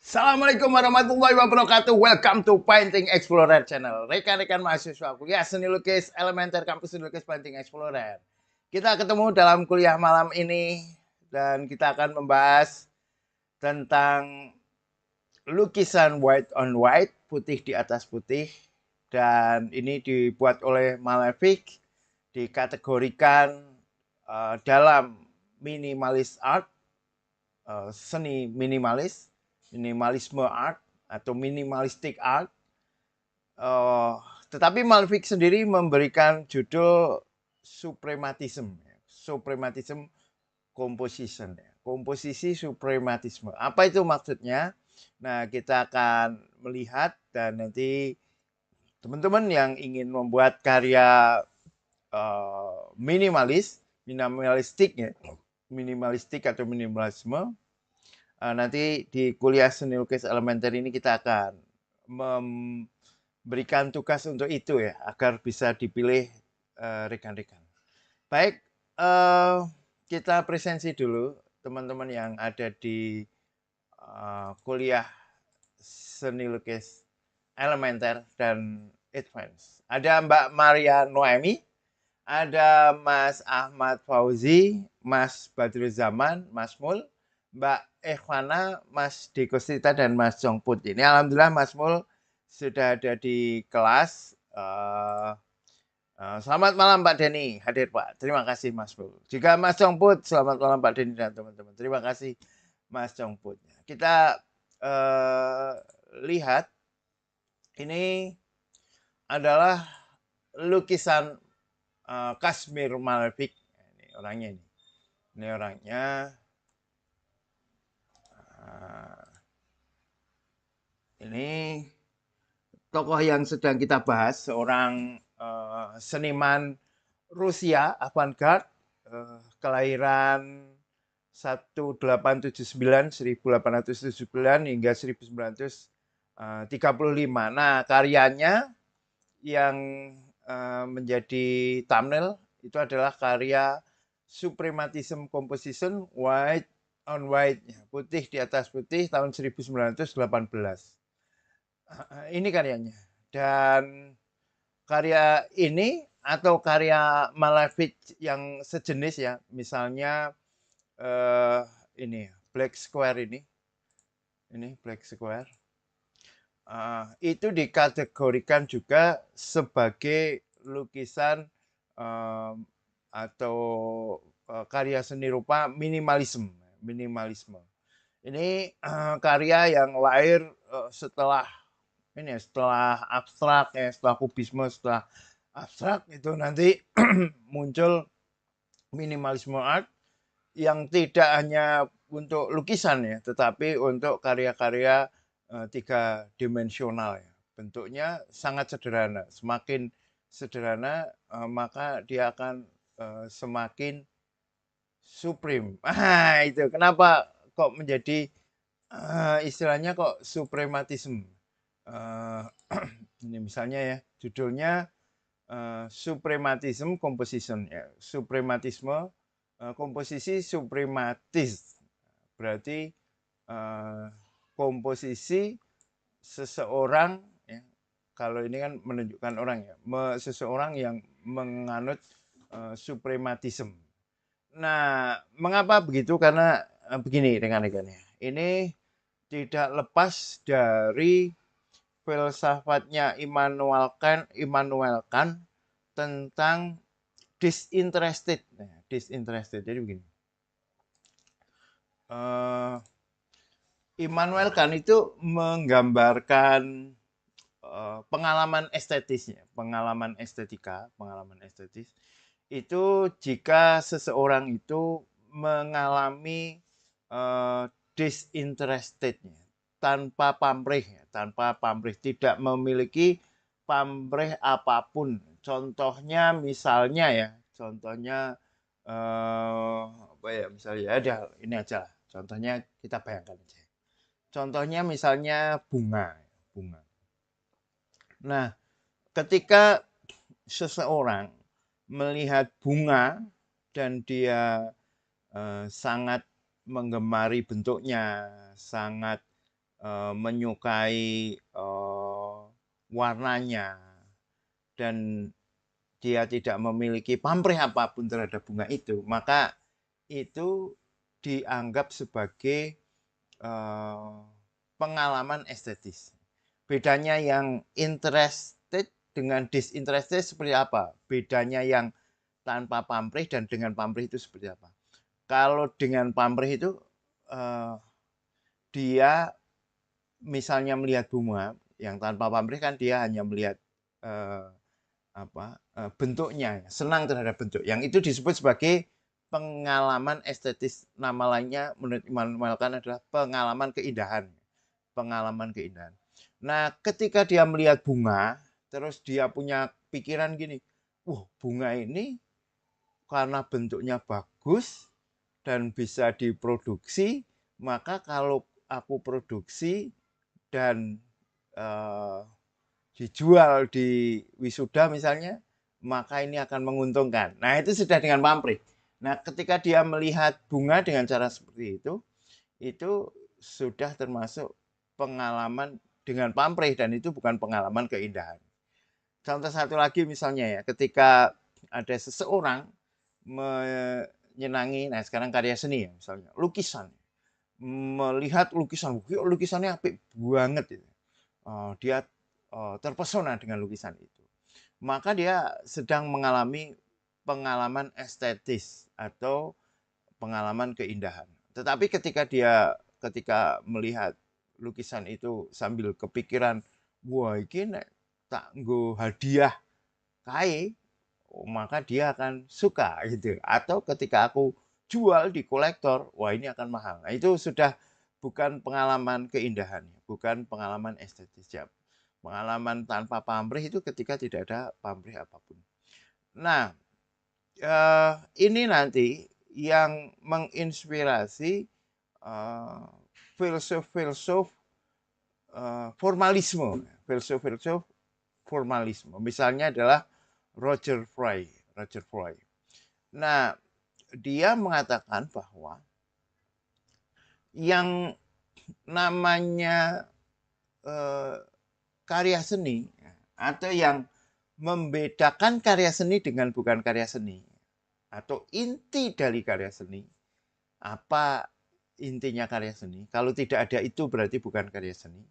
Assalamualaikum warahmatullahi wabarakatuh. Welcome to Painting Explorer Channel. Rekan-rekan mahasiswa kuliah seni lukis elementer kampus seni lukis Painting Explorer. Kita ketemu dalam kuliah malam ini dan kita akan membahas tentang lukisan white on white, putih di atas putih. Dan ini dibuat oleh Malefic, dikategorikan dalam minimalis art, seni minimalis, minimalisme art atau minimalistic art. Tetapi Malefic sendiri memberikan judul suprematism composition, komposisi suprematisme. Apa itu maksudnya? Nah, kita akan melihat dan nanti teman-teman yang ingin membuat karya minimalistik atau minimalisme, nanti di kuliah seni lukis elementer ini kita akan memberikan tugas untuk itu ya, agar bisa dipilih rekan-rekan. Baik, kita presensi dulu teman-teman yang ada di kuliah seni lukis elementer dan advance. Ada Mbak Maria Noemi, ada Mas Ahmad Fauzi, Mas Badruzzaman, Mas Mul, Mbak Ikhwana, Mas Dekostita, dan Mas Jongput. Ini alhamdulillah Mas Mul sudah ada di kelas. Selamat malam Pak Denny, hadir Pak. Terima kasih Mas Mul. Juga Mas Jongput, selamat malam Pak Denny dan teman-teman. Terima kasih Mas Jongput. Kita lihat, ini adalah lukisan Kashmir Malefic. Ini orangnya ini. Ini orangnya. Ini tokoh yang sedang kita bahas, seorang seniman Rusia avant-garde, kelahiran 1879 hingga 1935. Nah, karyanya yang menjadi thumbnail itu adalah karya Suprematism Composition White on White, putih di atas putih, tahun 1918. Ini karyanya. Dan karya ini atau karya Malefic yang sejenis ya, misalnya ini Black Square ini Black Square, itu dikategorikan juga sebagai lukisan atau karya seni rupa minimalisme. Ini karya yang lahir setelah abstrak ya, setelah kubisme, setelah abstrak itu nanti muncul minimalisme art yang tidak hanya untuk lukisan ya, tetapi untuk karya-karya tiga dimensional ya. Bentuknya sangat sederhana. Semakin sederhana maka dia akan semakin supreme. Itu kenapa kok menjadi istilahnya kok suprematisme. Ini misalnya ya, judulnya Suprematism Composition ya. Suprematisme komposisi suprematis, berarti komposisi seseorang ya, kalau ini kan menunjukkan orang ya, seseorang yang menganut suprematisme. Nah, mengapa begitu? Karena begini rekan-rekannya, ini tidak lepas dari filsafatnya Immanuel Kant tentang disinterested. Disinterested. Jadi begini. Immanuel Kant itu menggambarkan pengalaman estetisnya, pengalaman estetis. Itu jika seseorang itu mengalami disinterestednya, tanpa pamrih, tidak memiliki pamrih apapun. Contohnya misalnya apa ya, misalnya ada ini aja lah. Contohnya kita bayangkan aja. Contohnya misalnya bunga. Nah, ketika seseorang melihat bunga dan dia sangat menggemari bentuknya, sangat menyukai warnanya, dan dia tidak memiliki pamrih apapun terhadap bunga itu, maka itu dianggap sebagai pengalaman estetis. Bedanya yang interested dengan disinterested seperti apa? Bedanya yang tanpa pamrih dan dengan pamrih itu seperti apa? Kalau dengan pamrih itu dia misalnya melihat bunga, yang tanpa pamrih kan dia hanya melihat bentuknya, senang terhadap bentuk. Yang itu disebut sebagai pengalaman estetis. Nama lainnya menurut Immanuel Kant adalah pengalaman keindahan. Pengalaman keindahan. Nah, ketika dia melihat bunga, terus dia punya pikiran gini, bunga ini karena bentuknya bagus dan bisa diproduksi, maka kalau aku produksi dan dijual di wisuda misalnya, maka ini akan menguntungkan. Nah, itu sudah dengan pamrih. Nah, ketika dia melihat bunga dengan cara seperti itu sudah termasuk pengalaman dengan pamrih, dan itu bukan pengalaman keindahan. Contoh satu lagi misalnya ya, ketika ada seseorang menyenangi, nah sekarang karya seni ya, misalnya lukisan, melihat lukisannya apik banget, dia terpesona dengan lukisan itu, maka dia sedang mengalami pengalaman estetis atau pengalaman keindahan. Tetapi ketika melihat lukisan itu sambil kepikiran, wah ini tak nggo hadiah kae, maka dia akan suka gitu. Atau ketika aku jual di kolektor, wah ini akan mahal. Nah, itu sudah bukan pengalaman keindahan, bukan pengalaman estetis. Ya. Pengalaman tanpa pamrih itu ketika tidak ada pamrih apapun. Nah, ini nanti yang menginspirasi filsuf-filsuf formalisme, filsuf-filsuf formalisme. Misalnya adalah Roger Fry. Nah, dia mengatakan bahwa yang namanya karya seni atau yang membedakan karya seni dengan bukan karya seni atau inti dari karya seni, apa intinya karya seni? Kalau tidak ada itu berarti bukan karya seni.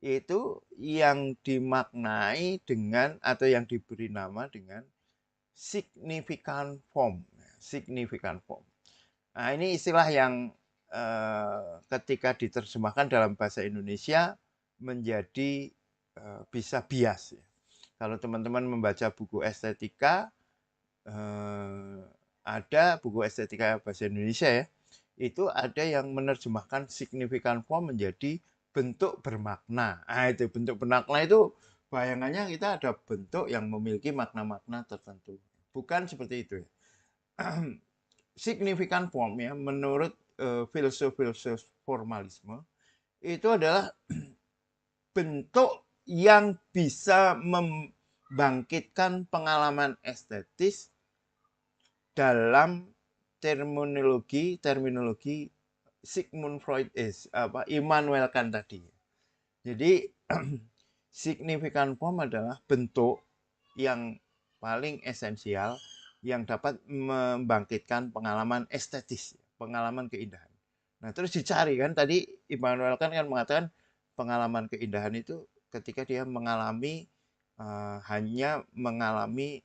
Itu yang dimaknai dengan atau yang diberi nama dengan significant form. Significant form. Nah, ini istilah yang ketika diterjemahkan dalam bahasa Indonesia menjadi bisa bias. Kalau teman-teman membaca buku estetika, ada buku estetika bahasa Indonesia ya, itu ada yang menerjemahkan significant form menjadi bentuk bermakna. Nah, itu bentuk bermakna itu bayangannya kita ada bentuk yang memiliki makna-makna tertentu. Bukan seperti itu ya. Significant form ya, menurut filsuf-filsuf formalisme, itu adalah bentuk yang bisa membangkitkan pengalaman estetis dalam terminologi Sigmund Freud Immanuel Kant tadi. Jadi significant form adalah bentuk yang paling esensial yang dapat membangkitkan pengalaman estetis, pengalaman keindahan. Nah, terus dicari kan tadi Immanuel Kant kan mengatakan pengalaman keindahan itu ketika dia mengalami hanya mengalami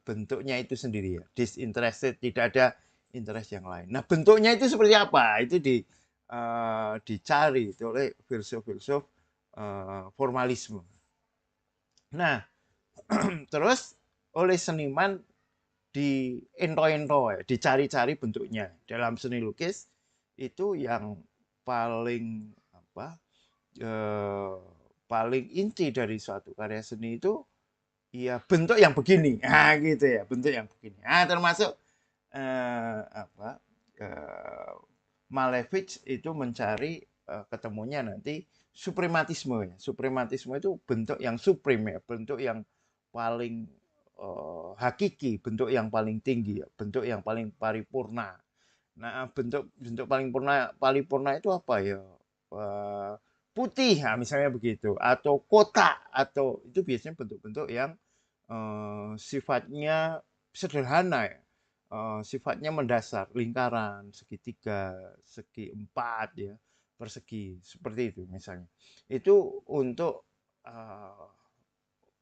bentuknya itu sendiri ya, disinterested, tidak ada interest yang lain. Nah, bentuknya itu seperti apa? Itu dicari oleh filsuf-filsuf formalisme. Nah, terus oleh seniman di ento-ento ya, dicari-cari bentuknya. Dalam seni lukis itu yang paling paling inti dari suatu karya seni itu ya bentuk yang begini. Nah, gitu ya, bentuk yang begini. Nah, termasuk Malevich itu mencari ketemunya nanti suprematisme. Suprematisme itu bentuk yang supreme ya, bentuk yang paling hakiki, bentuk yang paling tinggi, bentuk yang paling paripurna. Nah, bentuk paling paripurna itu apa ya? putih, nah, misalnya begitu, atau kotak, atau itu biasanya bentuk-bentuk yang sifatnya sederhana ya, sifatnya mendasar, lingkaran, segitiga, segi empat ya, persegi, seperti itu misalnya. Itu untuk eh,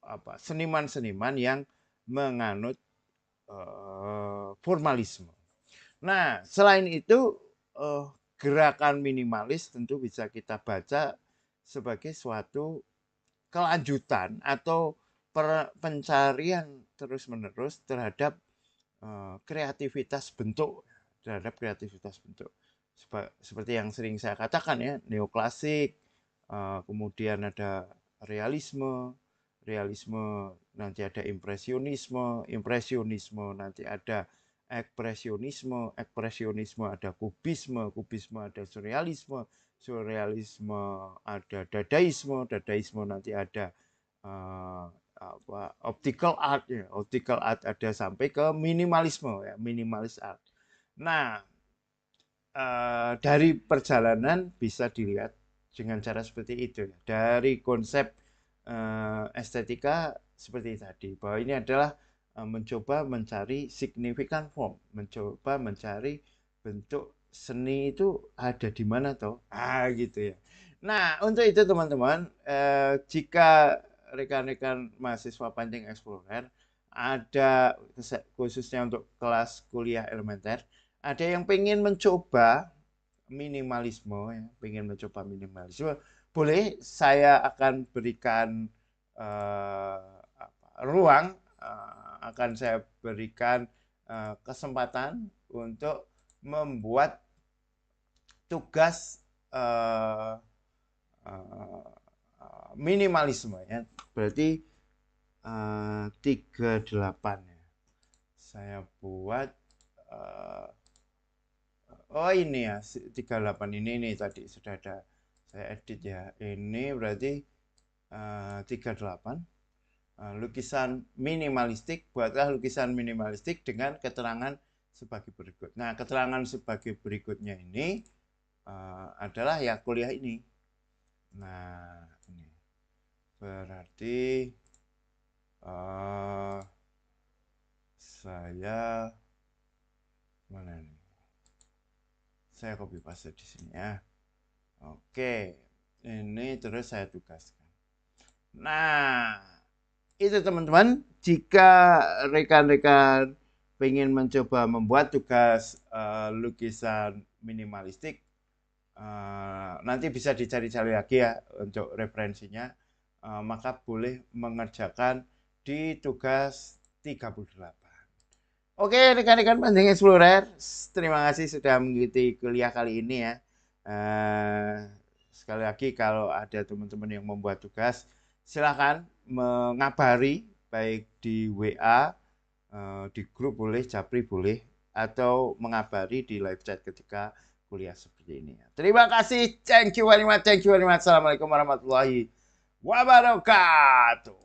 apa seniman-seniman yang menganut formalisme. Nah, selain itu eh, gerakan minimalis tentu bisa kita baca sebagai suatu kelanjutan atau pencarian terus-menerus terhadap kreativitas bentuk, seperti yang sering saya katakan ya, neoklasik, kemudian ada realisme, nanti ada impresionisme nanti ada ekspresionisme ada kubisme ada surrealisme ada dadaisme nanti ada optical art ada sampai ke minimalisme ya, minimalis art. Nah, dari perjalanan bisa dilihat dengan cara seperti itu. Dari konsep estetika seperti tadi, bahwa ini adalah mencoba mencari signifikan form, mencoba mencari bentuk seni itu ada di mana toh? Gitu ya. Nah, untuk itu teman-teman, jika rekan-rekan mahasiswa Pancing Explorer ada khususnya untuk kelas kuliah elementer, ada yang pengen mencoba minimalisme ya, pengen mencoba minimalisme, boleh saya akan berikan ruang, akan saya berikan kesempatan untuk membuat tugas minimalisme ya. Berarti 38 ya. Saya buat oh ini ya 38 ini tadi sudah ada saya edit ya. Ini berarti 38 lukisan minimalistik, buatlah lukisan minimalistik dengan keterangan sebagai berikut. Nah, keterangan sebagai berikutnya ini adalah ya kuliah ini. Nah, ini berarti saya mana nih? Saya copy paste di sini ya. Oke, ini terus saya tugaskan. Nah, itu teman-teman, jika rekan-rekan pengen mencoba membuat tugas lukisan minimalistik, nanti bisa dicari-cari lagi ya untuk referensinya, maka boleh mengerjakan di tugas 38. Oke, rekan-rekan Pancing Explorer, terima kasih sudah mengikuti kuliah kali ini ya. Sekali lagi kalau ada teman-teman yang membuat tugas, silakan mengabari baik di WA, di grup boleh, Japri boleh, atau mengabari di live chat ketika kuliah seperti ini. Terima kasih, thank you very much. Assalamualaikum warahmatullahi wabarakatuh.